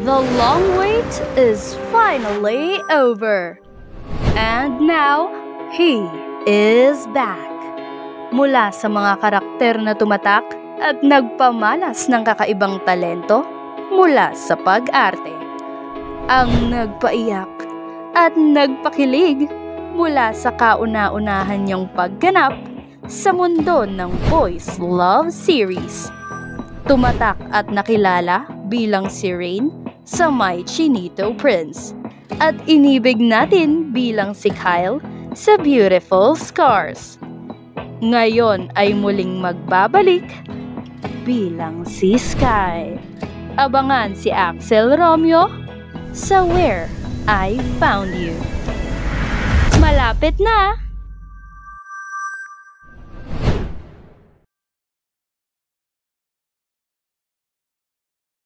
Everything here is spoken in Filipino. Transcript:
The long wait is finally over. And now, he is back. Mula sa mga karakter na tumatak at nagpamalas ng kakaibang talento mula sa pag-arte. Ang nagpaiyak at nagpakilig mula sa kauna-unahan niyang pagganap sa mundo ng Boys Love series. Tumatak at nakilala bilang si Rain sa My Chinito Prince at inibig natin bilang si Kyle sa Beautiful Scars. Ngayon ay muling magbabalik bilang si Sky. Abangan si Axel Romeo sa Where I Found You. Malapit na!